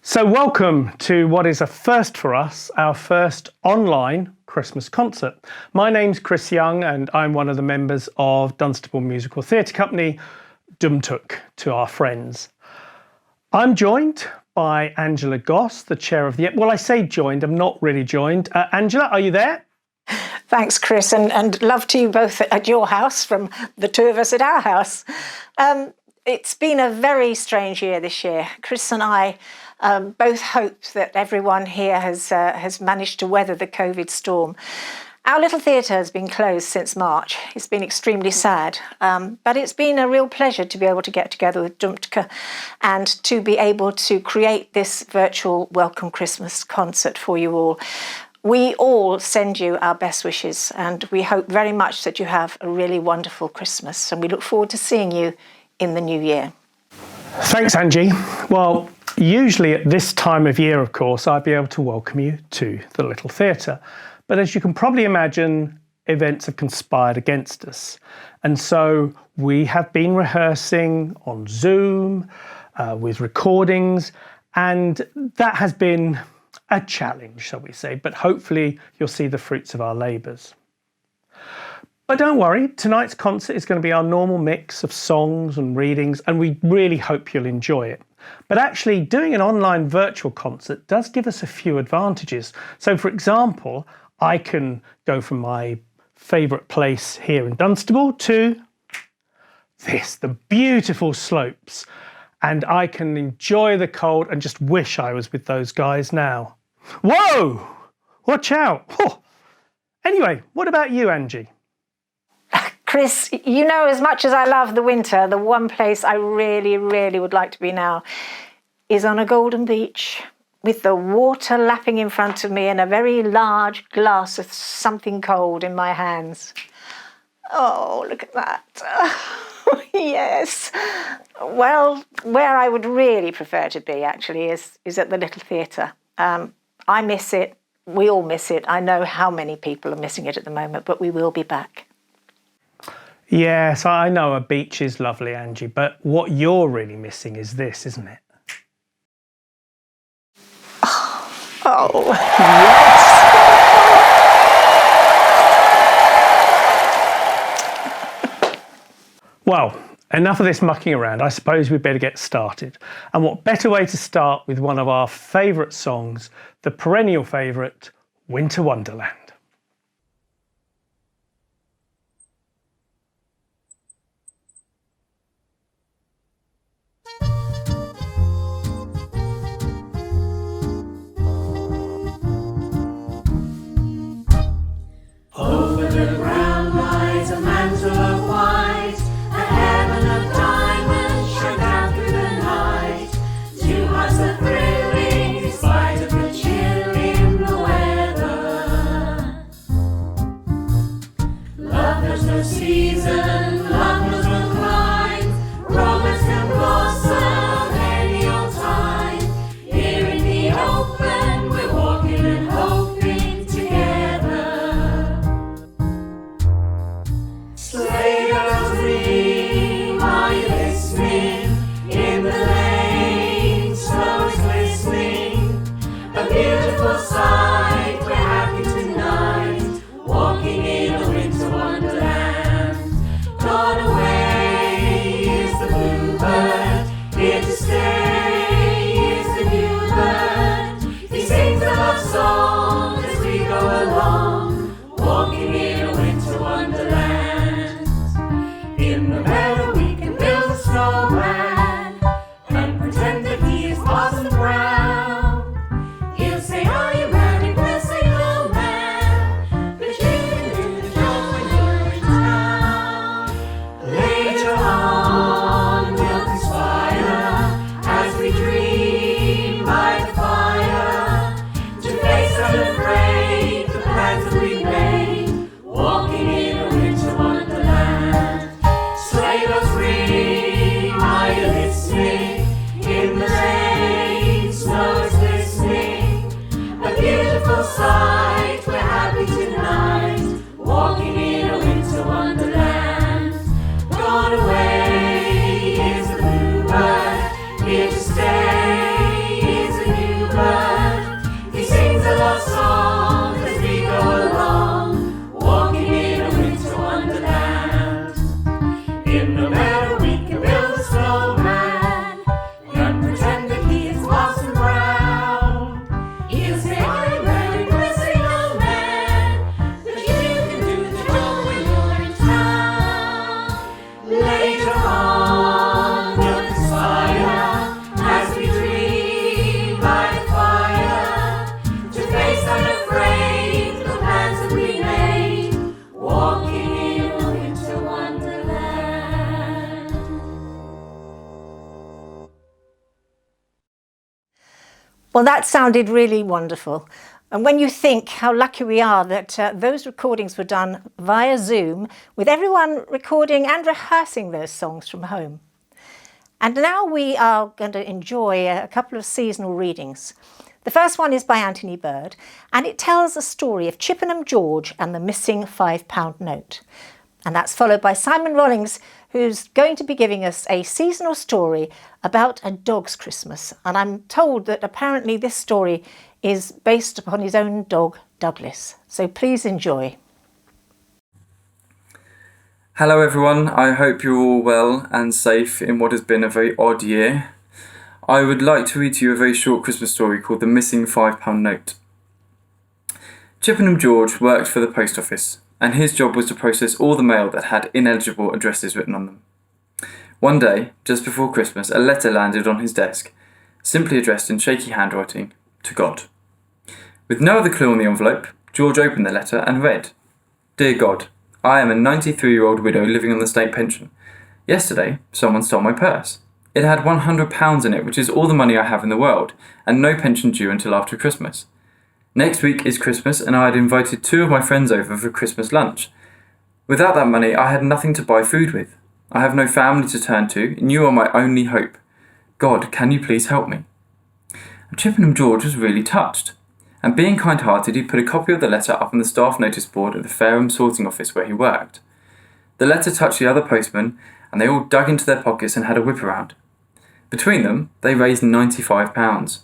So welcome to what is a first for us, our first online Christmas concert. My name's Chris Young and I'm one of the members of Dunstable musical theatre company, Dumtuk to our friends. I'm joined by Angela Goss, the chair of the... Well, I say joined, I'm not really joined. Angela, are you there? Thanks, Chris, and love to you both at your house from the two of us at our house. It's been a very strange year this year. Chris and I both hope that everyone here has managed to weather the COVID storm. Our little theatre has been closed since March. It's been extremely sad, but it's been a real pleasure to be able to get together with Dumtuk and to be able to create this virtual Welcome Christmas concert for you all. We all send you our best wishes and we hope very much that you have a really wonderful Christmas, and we look forward to seeing you in the new year. Thanks, Angie. Well, usually at this time of year, of course, I'd be able to welcome you to the little theatre. But as you can probably imagine, events have conspired against us. And so we have been rehearsing on Zoom with recordings, and that has been a challenge, shall we say, but hopefully you'll see the fruits of our labours. But don't worry, tonight's concert is going to be our normal mix of songs and readings, and we really hope you'll enjoy it. But actually, doing an online virtual concert does give us a few advantages. So, for example, I can go from my favourite place here in Dunstable to the beautiful slopes, and I can enjoy the cold and just wish I was with those guys now. Whoa! Watch out! Oh. Anyway, what about you, Angie? Chris, you know, as much as I love the winter, the one place I really, really would like to be now is on a golden beach with the water lapping in front of me and a very large glass of something cold in my hands. Oh, look at that. Oh, yes. Well, where I would really prefer to be, actually, is at the little theatre. I miss it. We all miss it. I know how many people are missing it at the moment, but we will be back. Yes, I know a beach is lovely, Angie, but what you're really missing is this, isn't it? Oh, yes! Well, enough of this mucking around. I suppose we'd better get started. And what better way to start with one of our favourite songs, the perennial favourite, Winter Wonderland. Over the ground lies a mantle of white, a heaven of diamonds shine down through the night. Two hearts are thrilling in spite of the chill in the weather. In the meadow we can build a snowman and pretend that he is Parson Brown. He'll say, I'm very good snowman, but you can do the job when you're in town. Later on we'll conspire as we dream by the fire to face unafraid the plans that we made, walking in a winter wonderland. Well, that sounded really wonderful. And when you think how lucky we are that those recordings were done via Zoom, with everyone recording and rehearsing those songs from home. And now we are going to enjoy a couple of seasonal readings. The first one is by Anthony Bird, and it tells the story of Chippenham George and the missing £5 note. And that's followed by Simon Rollings, who's going to be giving us a seasonal story about a dog's Christmas. And I'm told that apparently this story is based upon his own dog, Douglas. So please enjoy. Hello everyone, I hope you're all well and safe in what has been a very odd year. I would like to read to you a very short Christmas story called The Missing £5 Note. Chippenham George worked for the post office, and his job was to process all the mail that had ineligible addresses written on them. One day, just before Christmas, a letter landed on his desk, simply addressed in shaky handwriting, to God. With no other clue on the envelope, George opened the letter and read, Dear God, I am a 93-year-old widow living on the state pension. Yesterday, someone stole my purse. It had £100 in it, which is all the money I have in the world, and no pension due until after Christmas. Next week is Christmas, and I had invited 2 of my friends over for Christmas lunch. Without that money, I had nothing to buy food with. I have no family to turn to, and you are my only hope. God, can you please help me? And Chippenham George was really touched, and being kind-hearted, he put a copy of the letter up on the staff notice board at the Fareham sorting office where he worked. The letter touched the other postmen, and they all dug into their pockets and had a whip around. Between them, they raised £95.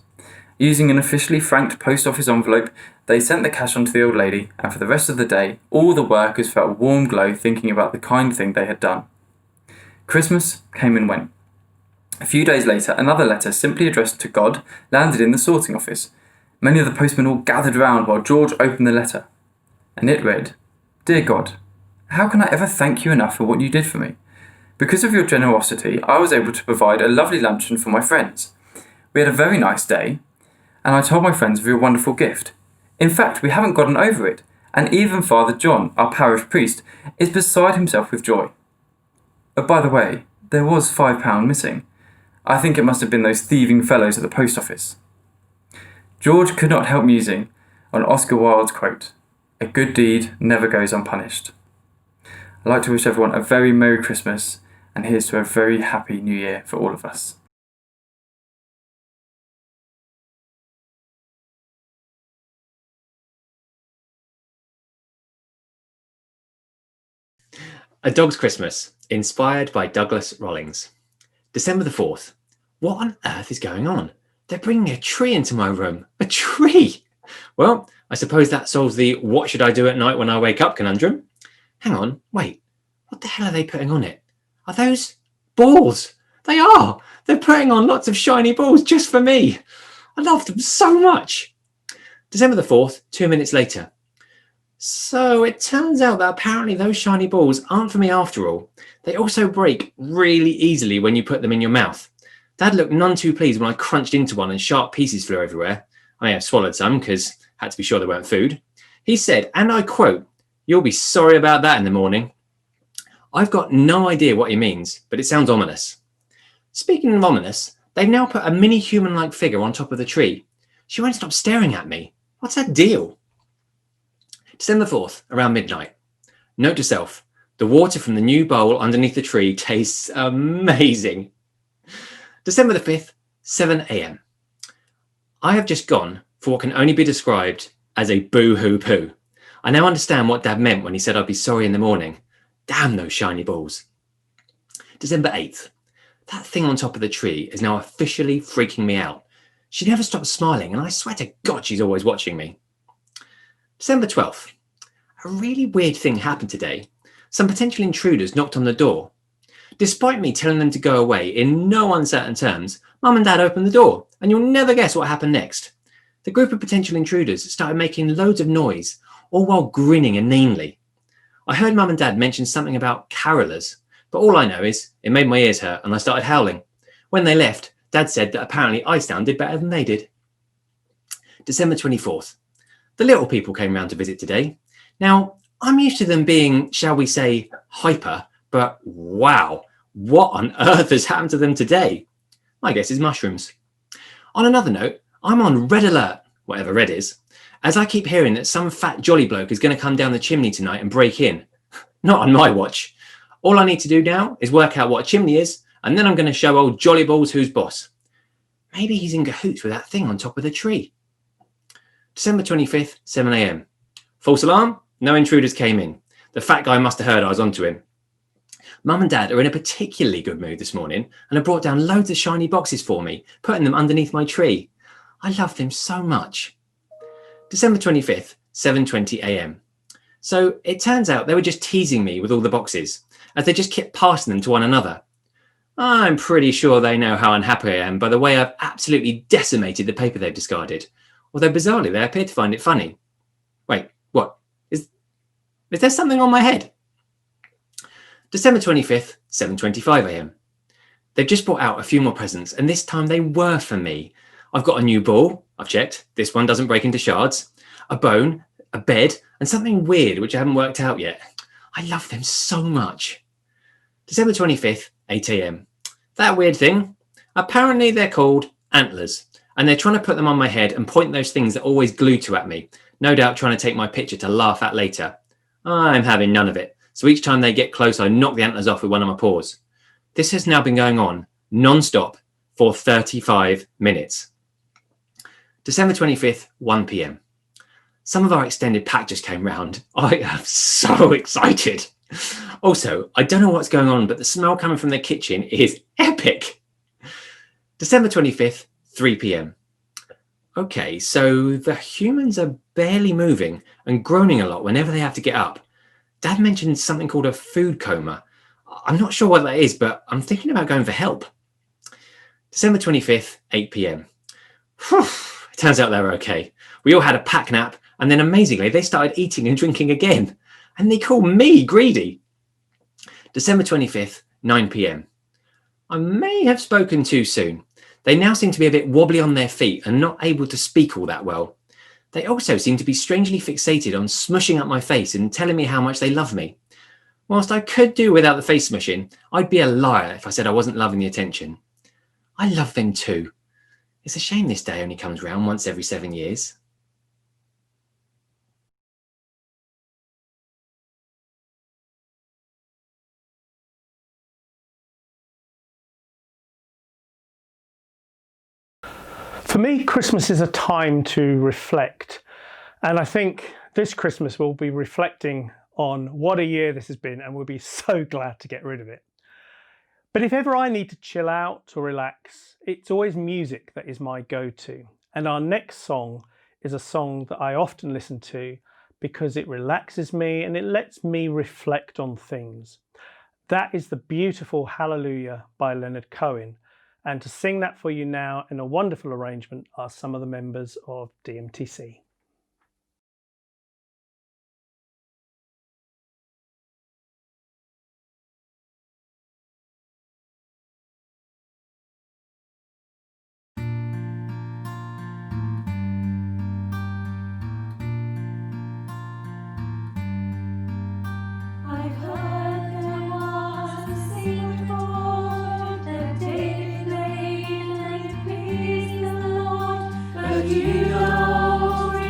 Using an officially franked post office envelope, they sent the cash on to the old lady, and for the rest of the day, all the workers felt a warm glow thinking about the kind thing they had done. Christmas came and went. A few days later, another letter, simply addressed to God, landed in the sorting office. Many of the postmen all gathered round while George opened the letter. And it read, Dear God, how can I ever thank you enough for what you did for me? Because of your generosity, I was able to provide a lovely luncheon for my friends. We had a very nice day, and I told my friends of your wonderful gift. In fact, we haven't gotten over it, and even Father John, our parish priest, is beside himself with joy. But by the way, there was £5 missing. I think it must have been those thieving fellows at the post office. George could not help musing on Oscar Wilde's quote, A good deed never goes unpunished. I'd like to wish everyone a very Merry Christmas, and here's to a very happy New Year for all of us. A Dog's Christmas, inspired by Douglas Rollings. December the 4th. What on earth is going on? They're bringing a tree into my room. A tree! Well, I suppose that solves the what should I do at night when I wake up conundrum. Hang on, wait. What the hell are they putting on it? Are those balls? They are! They're putting on lots of shiny balls just for me. I love them so much. December the 4th, 2 minutes later. So it turns out that apparently those shiny balls aren't for me after all. They also break really easily when you put them in your mouth. Dad looked none too pleased when I crunched into one and sharp pieces flew everywhere. I have swallowed some because I had to be sure they weren't food. He said, and I quote, "You'll be sorry about that in the morning." I've got no idea what he means, but it sounds ominous. Speaking of ominous, they've now put a mini human-like figure on top of the tree. She won't stop staring at me. What's that deal? December 4th, around midnight. Note to self, the water from the new bowl underneath the tree tastes amazing. December the 5th, 7 a.m. I have just gone for what can only be described as a boo-hoo poo. I now understand what Dad meant when he said I'd be sorry in the morning. Damn those shiny balls. December 8th. That thing on top of the tree is now officially freaking me out. She never stops smiling, and I swear to God she's always watching me. December 12th. A really weird thing happened today. Some potential intruders knocked on the door. Despite me telling them to go away in no uncertain terms, Mum and Dad opened the door, and you'll never guess what happened next. The group of potential intruders started making loads of noise, all while grinning inanely. I heard Mum and Dad mention something about carolers, but all I know is it made my ears hurt and I started howling. When they left, Dad said that apparently I sounded better than they did. December 24th. The little people came round to visit today. Now, I'm used to them being, shall we say, hyper, but wow, what on earth has happened to them today? My guess is mushrooms. On another note, I'm on red alert, whatever red is, as I keep hearing that some fat jolly bloke is going to come down the chimney tonight and break in. Not on my watch. All I need to do now is work out what a chimney is, and then I'm going to show old Jolly Balls who's boss. Maybe he's in cahoots with that thing on top of the tree. December 25th, 7 a.m. False alarm, no intruders came in. The fat guy must have heard I was onto him. Mum and Dad are in a particularly good mood this morning and have brought down loads of shiny boxes for me, putting them underneath my tree. I love them so much. December 25th, 7:20 a.m. So it turns out they were just teasing me with all the boxes, as they just kept passing them to one another. I'm pretty sure they know how unhappy I am by the way I've absolutely decimated the paper they've discarded, although bizarrely they appear to find it funny. Wait, what? Is there something on my head? December 25th, 7:25 a.m. They've just brought out a few more presents, and this time they were for me. I've got a new ball, I've checked, this one doesn't break into shards, a bone, a bed, and something weird which I haven't worked out yet. I love them so much. December 25th, 8 a.m. That weird thing, apparently they're called antlers, and they're trying to put them on my head and point those things that always glue to at me, no doubt trying to take my picture to laugh at later. I'm having none of it, so each time they get close I knock the antlers off with one of my paws. This has now been going on non-stop for 35 minutes. December 25th, 1 p.m. Some of our extended pack just came round. I am so excited. Also, I don't know what's going on, but the smell coming from their kitchen is epic. December 25th, 3 p.m. Okay, so the humans are barely moving and groaning a lot whenever they have to get up. Dad mentioned something called a food coma. I'm not sure what that is, but I'm thinking about going for help. December 25th, 8 p.m. It turns out they were okay. We all had a pack nap, and then amazingly, they started eating and drinking again. And they call me greedy. December 25th, 9 p.m. I may have spoken too soon. They now seem to be a bit wobbly on their feet and not able to speak all that well. They also seem to be strangely fixated on smushing up my face and telling me how much they love me. Whilst I could do without the face smushing, I'd be a liar if I said I wasn't loving the attention. I love them too. It's a shame this day only comes round once every 7 years. For me, Christmas is a time to reflect. And I think this Christmas we'll be reflecting on what a year this has been, and we'll be so glad to get rid of it. But if ever I need to chill out or relax, it's always music that is my go-to. And our next song is a song that I often listen to because it relaxes me and it lets me reflect on things. That is the beautiful Hallelujah by Leonard Cohen. And to sing that for you now in a wonderful arrangement are some of the members of DMTC. I've heard there was a secret chord that David played and it pleased the Lord, but you don't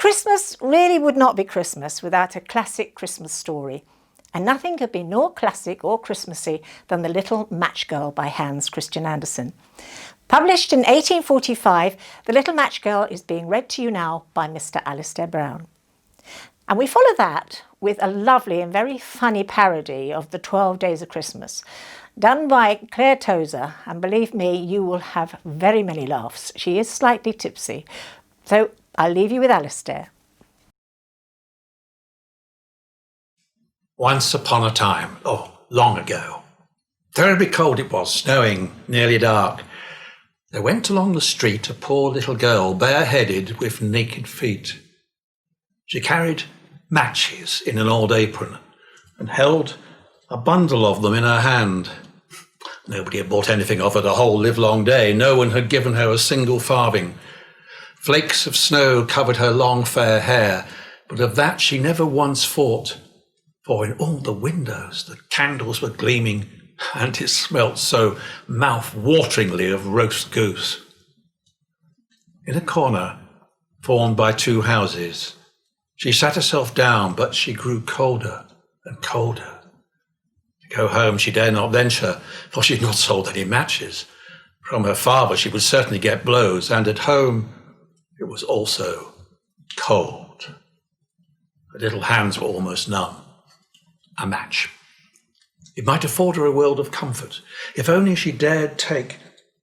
Christmas really would not be Christmas without a classic Christmas story. And nothing could be more classic or Christmassy than The Little Match Girl by Hans Christian Andersen. Published in 1845, The Little Match Girl is being read to you now by Mr. Alistair Brown. And we follow that with a lovely and very funny parody of The 12 Days of Christmas, done by Claire Tozer, and believe me, you will have very many laughs. She is slightly tipsy. So I'll leave you with Alistair. Once upon a time, long ago, terribly cold it was, snowing, nearly dark. There went along the street a poor little girl, bareheaded with naked feet. She carried matches in an old apron and held a bundle of them in her hand. Nobody had bought anything of her the whole livelong day. No one had given her a single farthing. Flakes of snow covered her long fair hair, but of that she never once thought. For in all the windows the candles were gleaming, and it smelt so mouth-wateringly of roast goose. In a corner, formed by two houses, she sat herself down, but she grew colder and colder. To go home she dare not venture, for she had not sold any matches. From her father she would certainly get blows, and at home it was also cold. Her little hands were almost numb. A match. It might afford her a world of comfort, if only she dared take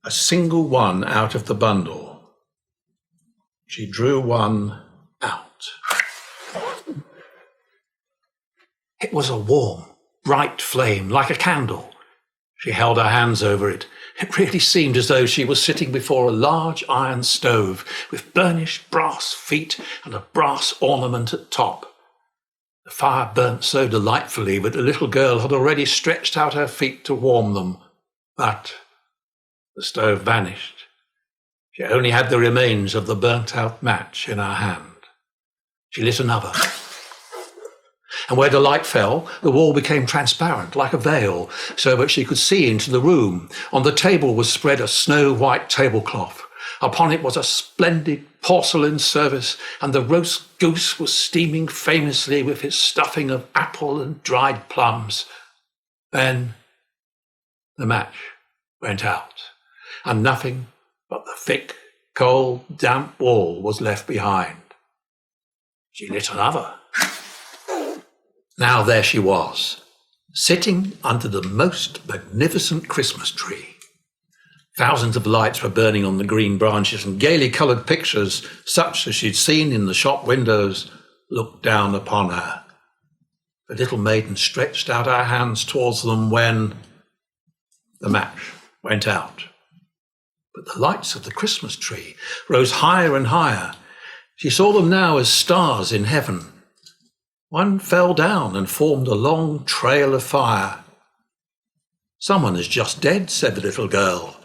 a single one out of the bundle. She drew one out. It was a warm, bright flame, like a candle. She held her hands over it. It really seemed as though she was sitting before a large iron stove with burnished brass feet and a brass ornament at top. The fire burnt so delightfully that the little girl had already stretched out her feet to warm them. But the stove vanished. She only had the remains of the burnt-out match in her hand. She lit another. And where the light fell, the wall became transparent, like a veil, so that she could see into the room. On the table was spread a snow-white tablecloth. Upon it was a splendid porcelain service, and the roast goose was steaming famously with its stuffing of apple and dried plums. Then the match went out, and nothing but the thick, cold, damp wall was left behind. She lit another. Now there she was, sitting under the most magnificent Christmas tree. Thousands of lights were burning on the green branches, and gaily coloured pictures, such as she'd seen in the shop windows, looked down upon her. The little maiden stretched out her hands towards them when the match went out. But the lights of the Christmas tree rose higher and higher. She saw them now as stars in heaven. One fell down and formed a long trail of fire. "Someone is just dead," said the little girl.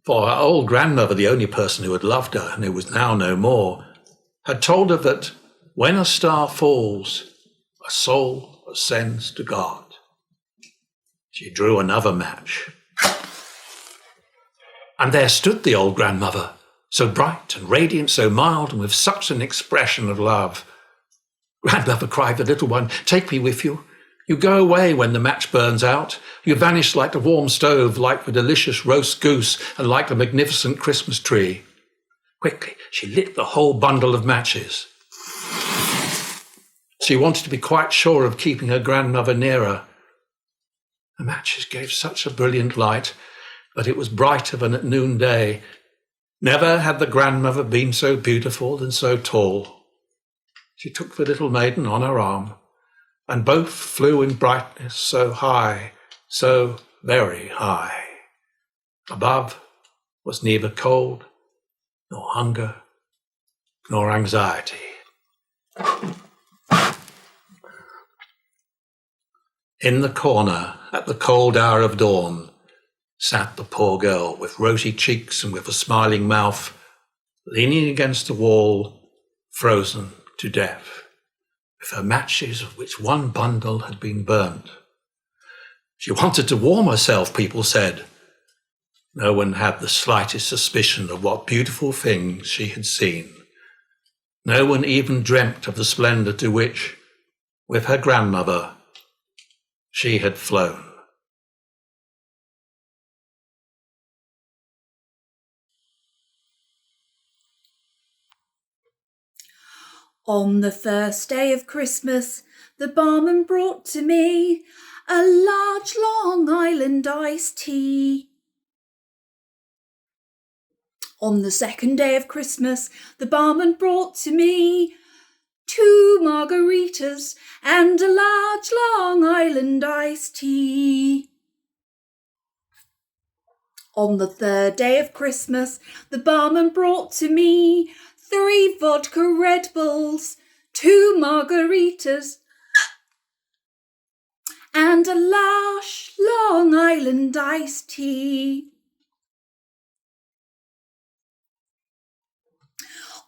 For her old grandmother, the only person who had loved her, and who was now no more, had told her that when a star falls, a soul ascends to God. She drew another match. And there stood the old grandmother, so bright and radiant, so mild, and with such an expression of love. "Grandmother," cried the little one, "take me with you. You go away when the match burns out. You vanish like the warm stove, like the delicious roast goose, and like the magnificent Christmas tree." Quickly, she lit the whole bundle of matches. She wanted to be quite sure of keeping her grandmother near her. The matches gave such a brilliant light that it was brighter than at noonday. Never had the grandmother been so beautiful and so tall. She took the little maiden on her arm, and both flew in brightness so high, so very high. Above was neither cold, nor hunger, nor anxiety. In the corner, at the cold hour of dawn, sat the poor girl with rosy cheeks and with a smiling mouth, leaning against the wall, frozen to death, with her matches, of which one bundle had been burnt. She wanted to warm herself, people said. No one had the slightest suspicion of what beautiful things she had seen. No one even dreamt of the splendour to which, with her grandmother, she had flown. On the first day of Christmas, the barman brought to me a large Long Island iced tea. On the second day of Christmas, the barman brought to me 2 margaritas and a large Long Island iced tea. On the third day of Christmas, the barman brought to me 3 vodka Red Bulls, 2 margaritas, and a large Long Island iced tea.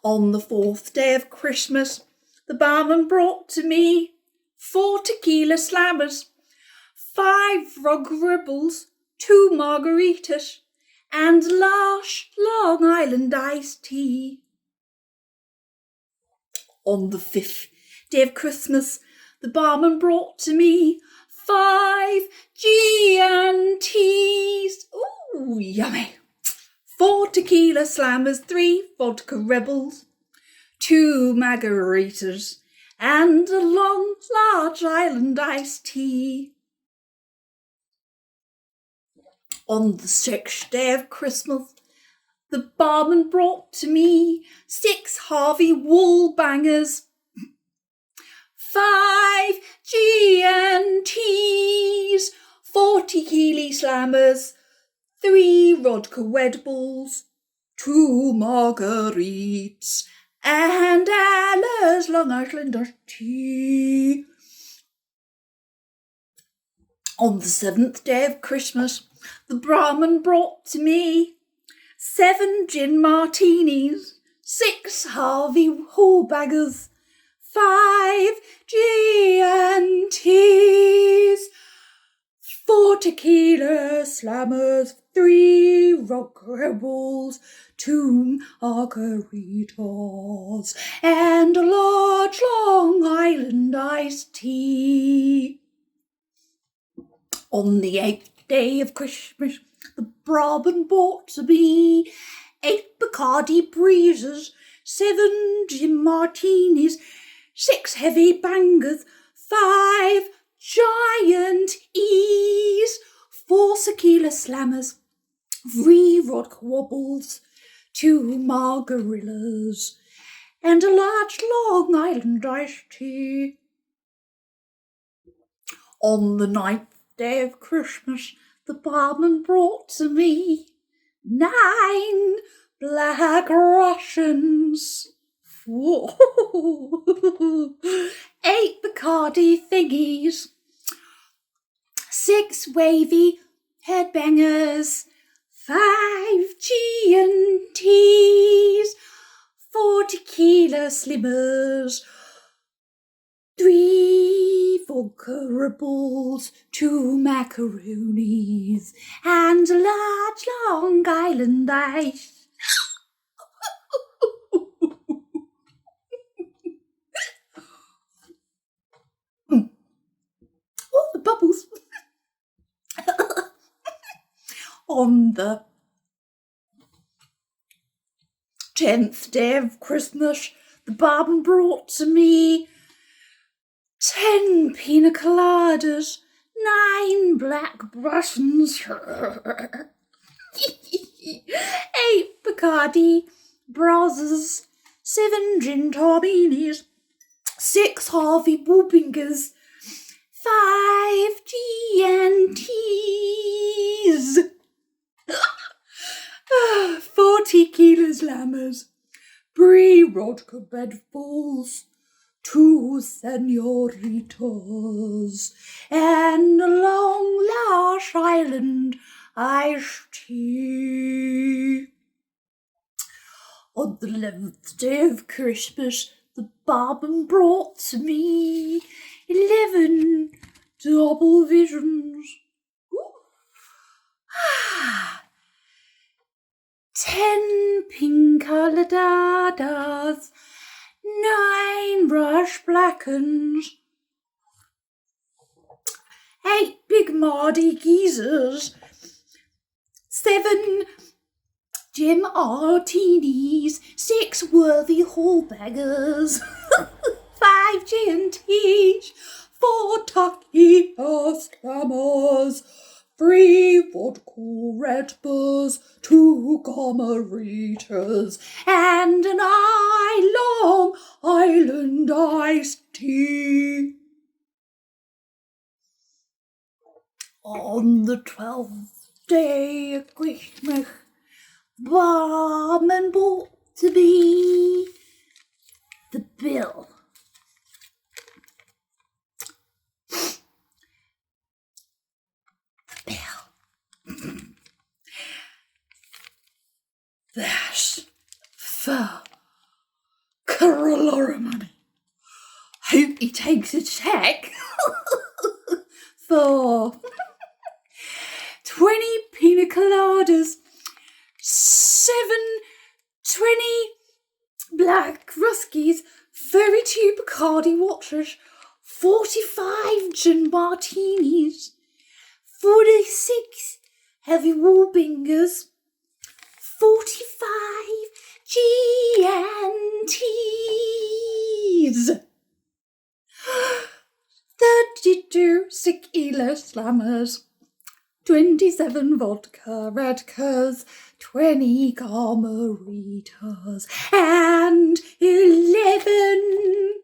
On the fourth day of Christmas, the barman brought to me 4 tequila slammers, 5 Rug Rebels, 2 margaritas, and a large Long Island iced tea. On the fifth day of Christmas, the barman brought to me 5 G&Ts. Ooh, yummy. 4 tequila slammers, 3 vodka rebels, 2 margaritas, and a large island iced tea. On the sixth day of Christmas, the barman brought to me 6 Harvey wool bangers, 5 G&Ts, 4 tequila slammers, 3 vodka Red Bulls, 2 margaritas, and Ella's Long Island iced tea. On the seventh day of Christmas, the barman brought to me 7 gin martinis, 6 Harvey Hallbaggers, 5 G&Ts, 4 tequila slammers, 3 rock rebels, 2 margaritas, and a large Long Island iced tea. On the 8th day of Christmas, the barman brought to me 8 Bacardi Breezers, 7 gin martinis, 6 heavy bangers, 5 giant E's, 4 tequila slammers, 3 vodka wobbles, 2 margarillas, and a large Long Island iced tea. On the 9th day of Christmas, the barman brought to me 9 Black Russians, 8 Bacardi thingies, 6 wavy headbangers, 5 G&Ts, 4 tequila slimmers, 3 vodka rebels, 2 macaronis, and a large Long Island ice. Oh, the bubbles. On the 10th day of Christmas, the barman brought to me 10 pina coladas, 9 black Russians, 8 Bacardi Brazzers, 7 gin tarbinis, 6 Harvey Whoopingers, 5 G&Ts, 4 tequila slammers, 3 vodka bedballs, 2 senoritas, and a long Long Island iced tea. On the 11th day of Christmas, the barman brought to me 11 double visions, 10 pink coladas, 9 brush blackens, 8 big Mardy geezers, 7 Jim Martinis, 6 worthy hallbaggers, 5 G&Ts, 4 Tucky Slammers, 3 vodka Red Bulls, 2 Gomeritas, and an Long Island iced tea. On the 12th day of Christmas, Barman bought to be the bill. That's for Carolora money. Hope he takes a cheque for 20 pina coladas, 20 black ruskies, 32 Bacardi waters, 45 gin martinis, 46 heavy warbingers, 45 G&Ts, 32 tequila slammers, 27 vodka redcas, 20 Gomeritas, and 11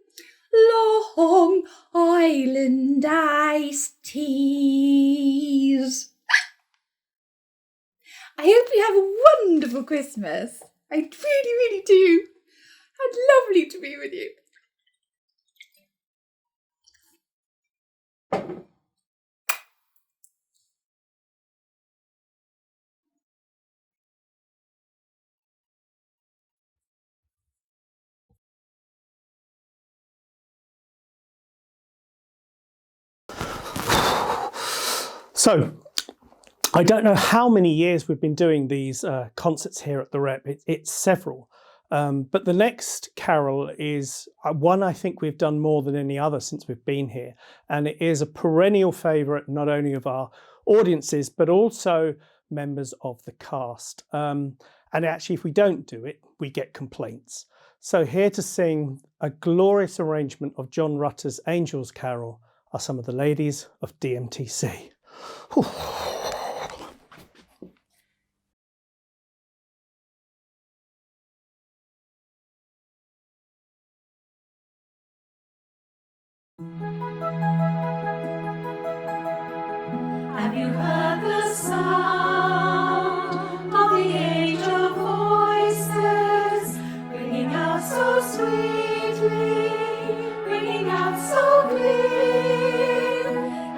Long Island iced teas. I hope you have a wonderful Christmas. I really, really do. How lovely to be with you. So, I don't know how many years we've been doing these concerts here at the Rep. It's several. But the next carol is one I think we've done more than any other since we've been here. And it is a perennial favourite, not only of our audiences, but also members of the cast. And actually, if we don't do it, we get complaints. So here to sing a glorious arrangement of John Rutter's Angel's Carol are some of the ladies of DMTC. Whew. Have you heard the sound of the angel voices ringing out so sweetly, ringing out so clear?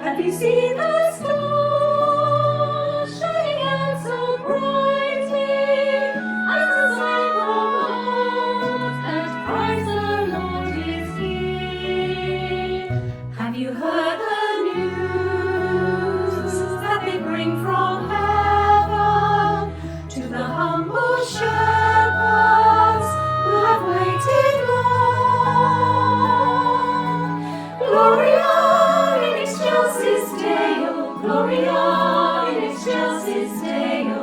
Have you seen the stars shining out so brightly as the sign of that Christ the Lord is here? Have you heard the news that they bring from heaven to the humble shepherds who have waited long? Gloria in excelsis Deo, Gloria in excelsis Deo.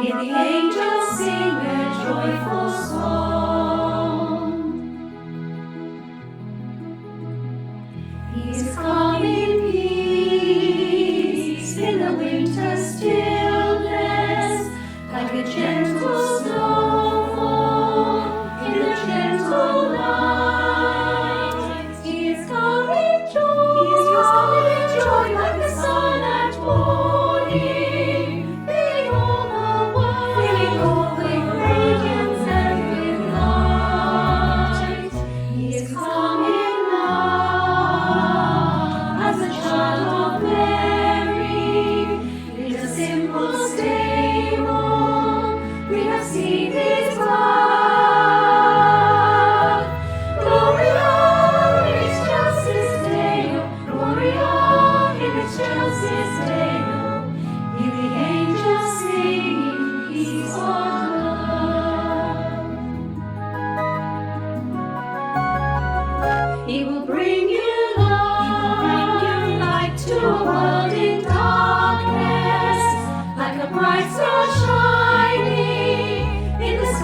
Hear the angels sing their joyful song. He is come in peace in the winter stillness, like a gentle snowfall in the gentle night. He is come in joy, like the sun at morning, filling all the world with radiance and with light. He is come in love as a child of Mary, in a simple stable. We have seen his birth. Gloria in excelsis Deo, Gloria in excelsis Deo. Hear the angels singing peace on earth.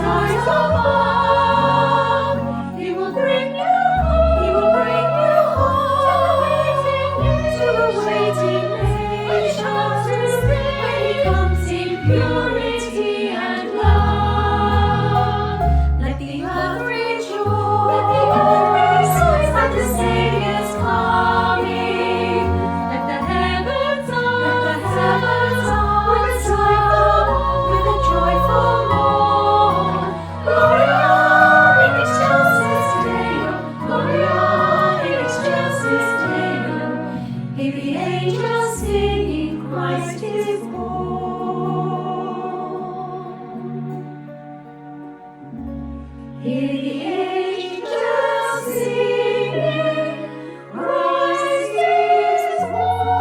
skies above. He will bring you home. He will bring you home to a waiting nations when He comes in purity and love. Let the earth rejoice at the Saviour's coming. Let the heavens with a joyful mourn. Gloria in excelsis Deo, Gloria in excelsis Deo. Hear the angels singing, Christ is born. Hear the angels singing, Christ is born.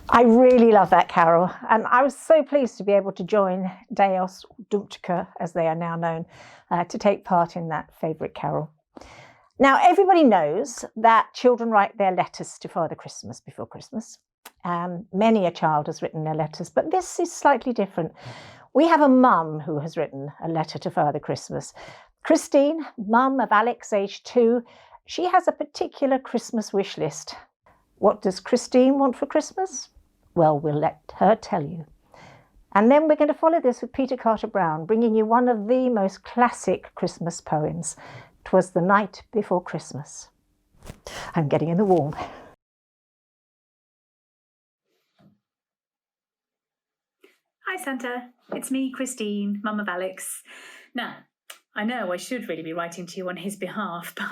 I really love that carol, and I was so pleased to be able to join Deos Dumptica, as they are now known, to take part in that favourite carol. Now, everybody knows that children write their letters to Father Christmas before Christmas. Many a child has written their letters, but this is slightly different. We have a mum who has written a letter to Father Christmas. Christine, mum of Alex, age 2, she has a particular Christmas wish list. What does Christine want for Christmas? Well, we'll let her tell you. And then we're going to follow this with Peter Carter Brown, bringing you one of the most classic Christmas poems, "'Twas the Night Before Christmas." I'm getting in the warm. Hi Santa, it's me, Christine, mum of Alex. Now, I know I should really be writing to you on his behalf, but,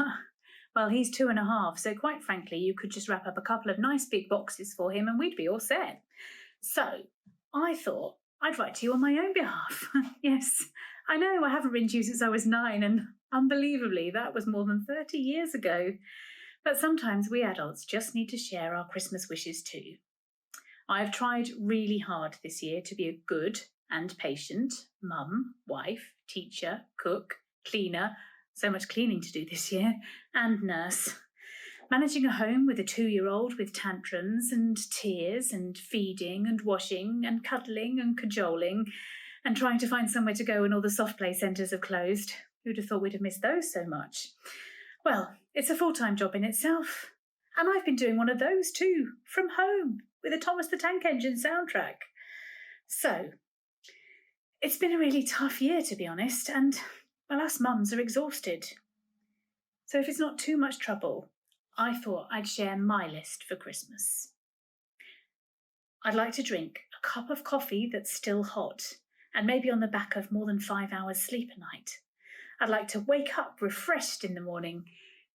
well, he's 2.5, so quite frankly, you could just wrap up a couple of nice big boxes for him and we'd be all set. So, I thought I'd write to you on my own behalf. Yes, I know I haven't written to you since I was 9, and unbelievably, that was more than 30 years ago. But sometimes we adults just need to share our Christmas wishes too. I've tried really hard this year to be a good and patient mum, wife, teacher, cook, cleaner, so much cleaning to do this year, and nurse. Managing a home with a 2-year-old with tantrums and tears and feeding and washing and cuddling and cajoling and trying to find somewhere to go when all the soft play centres have closed. Who'd have thought we'd have missed those so much? Well, it's a full-time job in itself. And I've been doing one of those too, from home, with a Thomas the Tank Engine soundtrack. So, it's been a really tough year, to be honest, and, well, us mums are exhausted. So if it's not too much trouble, I thought I'd share my list for Christmas. I'd like to drink a cup of coffee that's still hot, and maybe on the back of more than 5 hours sleep a night. I'd like to wake up refreshed in the morning,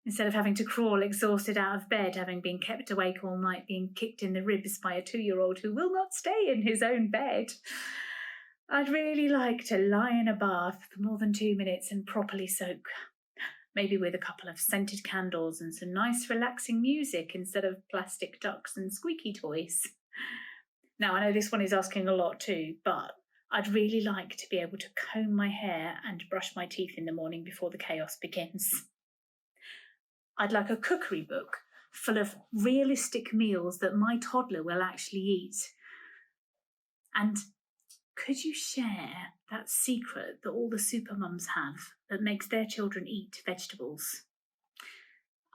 instead of having to crawl exhausted out of bed, having been kept awake all night, being kicked in the ribs by a 2-year-old who will not stay in his own bed. I'd really like to lie in a bath for more than 2 minutes and properly soak, maybe with a couple of scented candles and some nice relaxing music instead of plastic ducks and squeaky toys. Now, I know this one is asking a lot too, but I'd really like to be able to comb my hair and brush my teeth in the morning before the chaos begins. I'd like a cookery book full of realistic meals that my toddler will actually eat. And could you share that secret that all the super mums have that makes their children eat vegetables?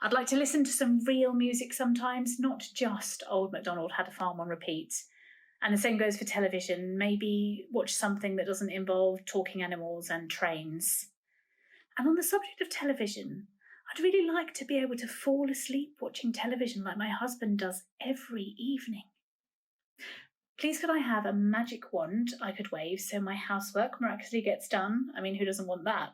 I'd like to listen to some real music sometimes, not just Old MacDonald Had a Farm on repeat. And the same goes for television. Maybe watch something that doesn't involve talking animals and trains. And on the subject of television, I'd really like to be able to fall asleep watching television like my husband does every evening. Please could I have a magic wand I could wave so my housework miraculously gets done? I mean, who doesn't want that?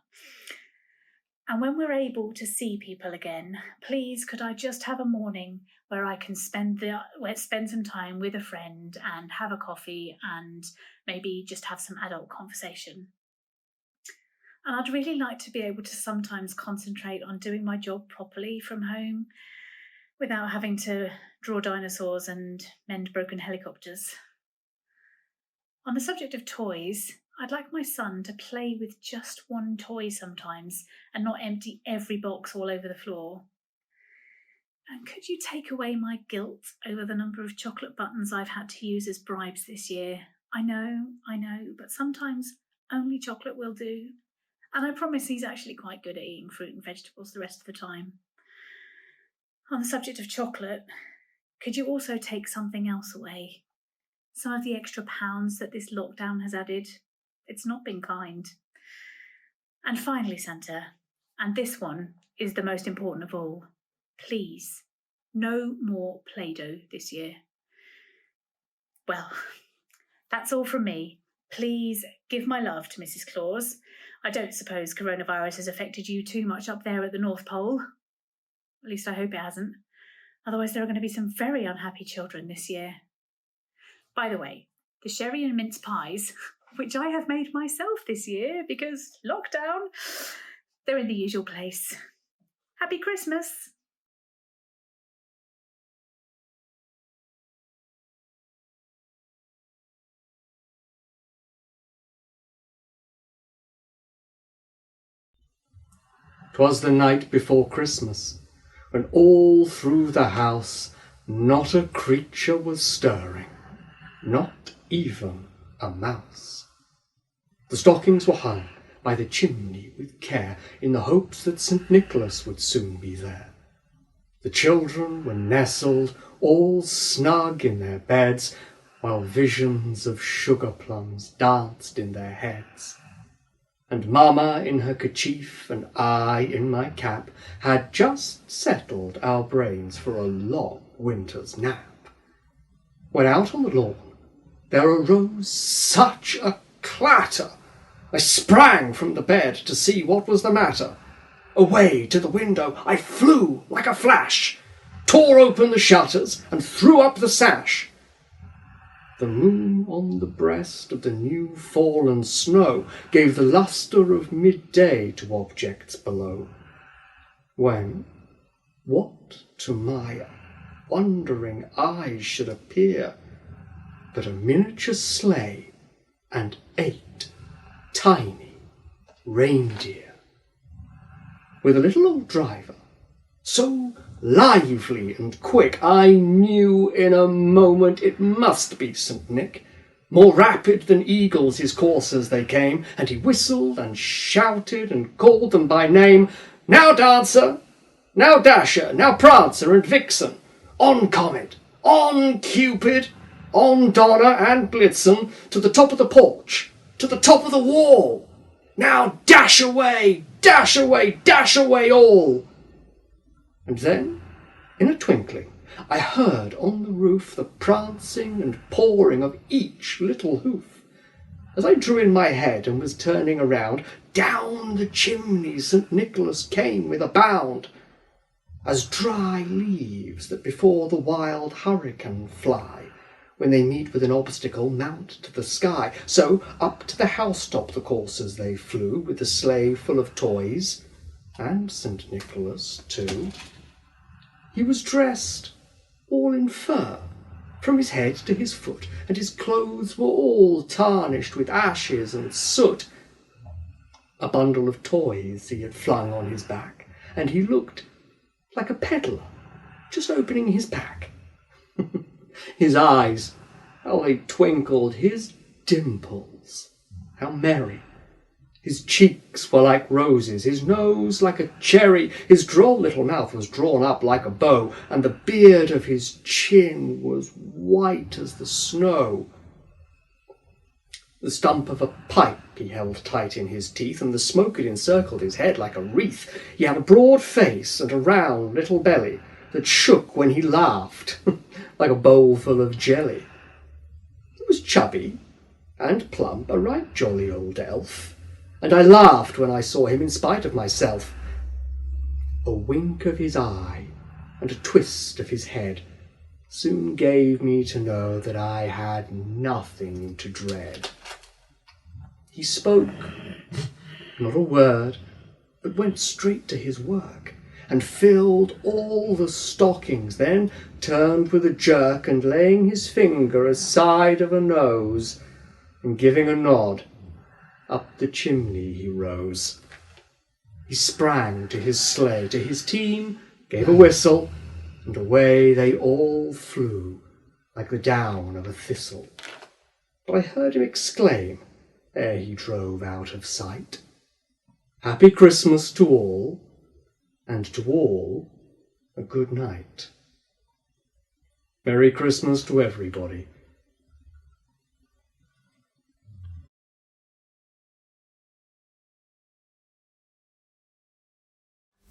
And when we're able to see people again, please could I just have a morning where I can spend some time with a friend and have a coffee and maybe just have some adult conversation. And I'd really like to be able to sometimes concentrate on doing my job properly from home without having to draw dinosaurs and mend broken helicopters. On the subject of toys, I'd like my son to play with just one toy sometimes and not empty every box all over the floor. And could you take away my guilt over the number of chocolate buttons I've had to use as bribes this year? I know, but sometimes only chocolate will do. And I promise he's actually quite good at eating fruit and vegetables the rest of the time. On the subject of chocolate, could you also take something else away? Some of the extra pounds that this lockdown has added. It's not been kind. And finally, Santa, and this one is the most important of all, please, no more Play-Doh this year. Well, that's all from me. Please give my love to Mrs. Claus. I don't suppose coronavirus has affected you too much up there at the North Pole. At least I hope it hasn't. Otherwise there are going to be some very unhappy children this year. By the way, the sherry and mince pies, which I have made myself this year because lockdown, they're in the usual place. Happy Christmas! "'Twas the night before Christmas, when all through the house not a creature was stirring, not even a mouse. The stockings were hung by the chimney with care, in the hopes that St. Nicholas would soon be there. The children were nestled all snug in their beds, while visions of sugar plums danced in their heads. And Mamma in her kerchief and I in my cap had just settled our brains for a long winter's nap, when out on the lawn there arose such a clatter. I sprang from the bed to see what was the matter. Away to the window I flew like a flash, tore open the shutters and threw up the sash. The moon on the breast of the new fallen snow gave the lustre of midday to objects below, when what to my wondering eyes should appear but a miniature sleigh and 8 tiny reindeer, with a little old driver, so lively and quick, I knew in a moment it must be St. Nick. More rapid than eagles his coursers they came, and he whistled and shouted and called them by name. Now Dancer, now Dasher, now Prancer and Vixen, on Comet, on Cupid, on Donner and Blitzen, to the top of the porch, to the top of the wall. Now dash away, dash away, dash away all. And then, in a twinkling, I heard on the roof the prancing and pawing of each little hoof. As I drew in my head and was turning around, down the chimney St. Nicholas came with a bound, as dry leaves that before the wild hurricane fly, when they meet with an obstacle mount to the sky. So up to the housetop the coursers they flew, with the sleigh full of toys, and St. Nicholas too. He was dressed all in fur, from his head to his foot, and his clothes were all tarnished with ashes and soot. A bundle of toys he had flung on his back, and he looked like a peddler just opening his pack. His eyes, how they twinkled, his dimples, how merry. His cheeks were like roses, his nose like a cherry, his droll little mouth was drawn up like a bow, and the beard of his chin was white as the snow. The stump of a pipe he held tight in his teeth, and the smoke had encircled his head like a wreath. He had a broad face and a round little belly that shook when he laughed, like a bowl full of jelly. He was chubby and plump, a right jolly old elf, and I laughed when I saw him in spite of myself. A wink of his eye and a twist of his head soon gave me to know that I had nothing to dread. He spoke not a word, but went straight to his work, and filled all the stockings, then turned with a jerk, and laying his finger aside of a nose, and giving a nod, up the chimney he rose. He sprang to his sleigh, to his team, gave a whistle, and away they all flew like the down of a thistle. But I heard him exclaim, ere he drove out of sight, "Happy Christmas to all, and to all a good night." Merry Christmas to everybody.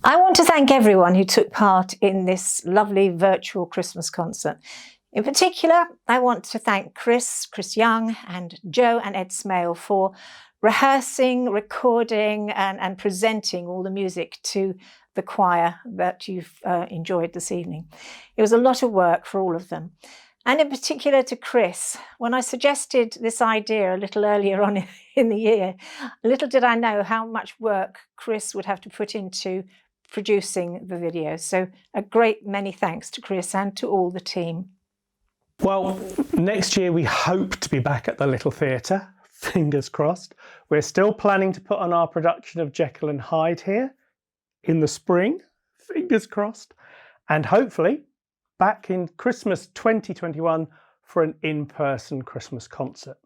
I want to thank everyone who took part in this lovely virtual Christmas concert. In particular, I want to thank Chris Young, and Joe and Ed Smale for rehearsing, recording and presenting all the music to the choir that you've enjoyed this evening. It was a lot of work for all of them. And in particular to Chris, when I suggested this idea a little earlier on in the year, little did I know how much work Chris would have to put into producing the video. So a great many thanks to Chris and to all the team. Well, next year we hope to be back at the Little Theatre, fingers crossed. We're still planning to put on our production of Jekyll and Hyde here in the spring, fingers crossed, and hopefully back in Christmas 2021 for an in-person Christmas concert.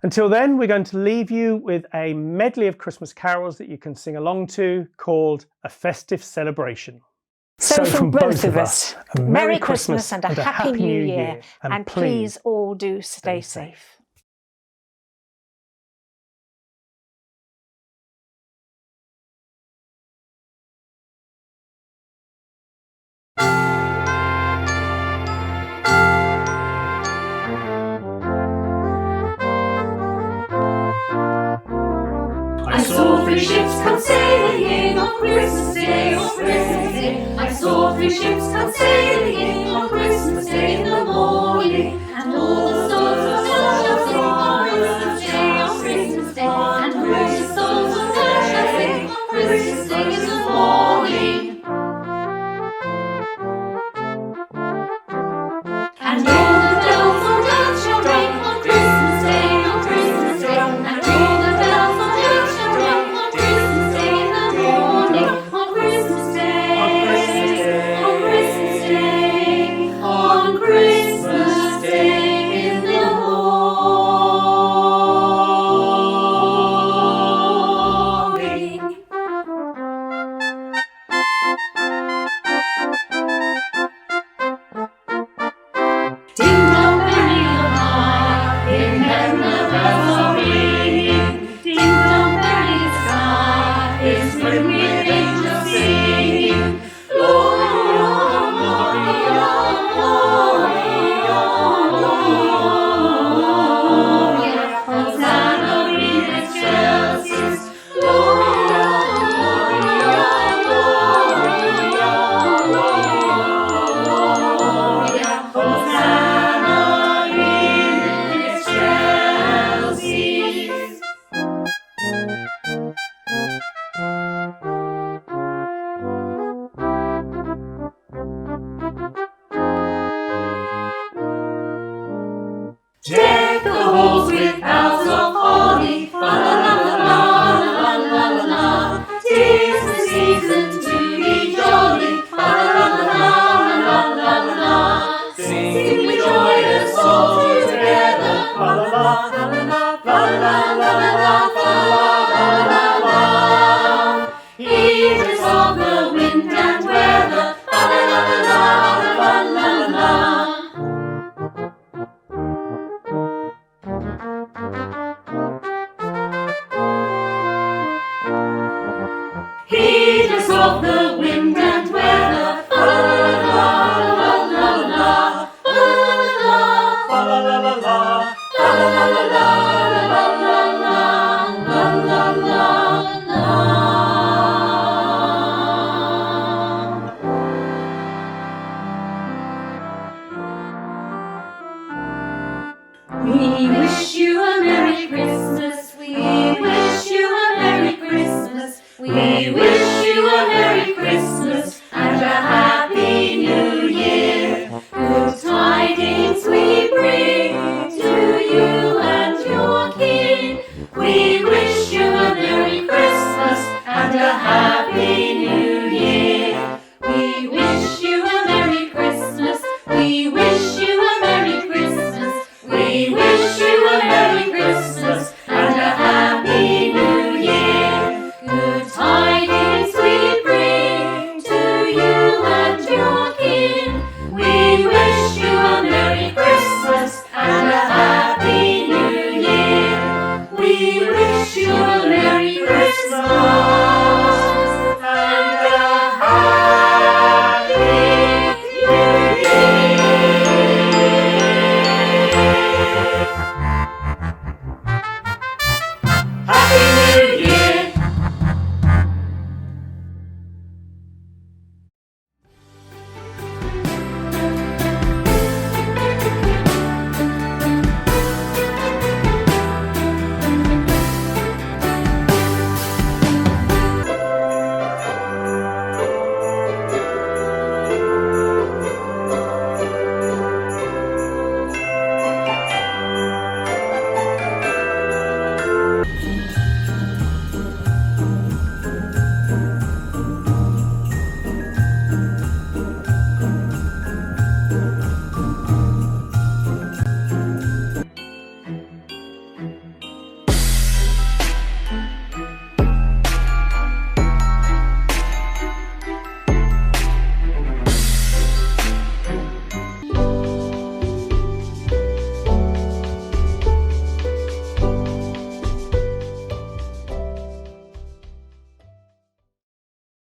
Until then, we're going to leave you with a medley of Christmas carols that you can sing along to called A Festive Celebration. So from both of us, a Merry Christmas and a Happy New Year, and please all do stay safe. I saw three ships come sailing in on Christmas Day, on Christmas Day. I saw three ships come sailing in on Christmas Day in the morning, and all the souls of earth shall sing on Christmas Day, on Christmas Day, and all the souls of earth shall sing on Christmas Day in the morning. And all the bells on earth shall ring on Christmas Day, on Christmas Day, and all the bells on earth shall ring on Christmas Day in the morning, on Christmas Day, on Christmas Day, on Christmas Day, on Christmas Day in the Deck the halls with boughs of holly, la la la la la la la la. 'Tis the season to be jolly, la la la la la la la. Sing with joyous all together, la la la la la la la la la la. Heedless of the wind and weather, la la la la la la la. Heedless of the wind and weather, la la la la la la la la la la la la la la la la. We wish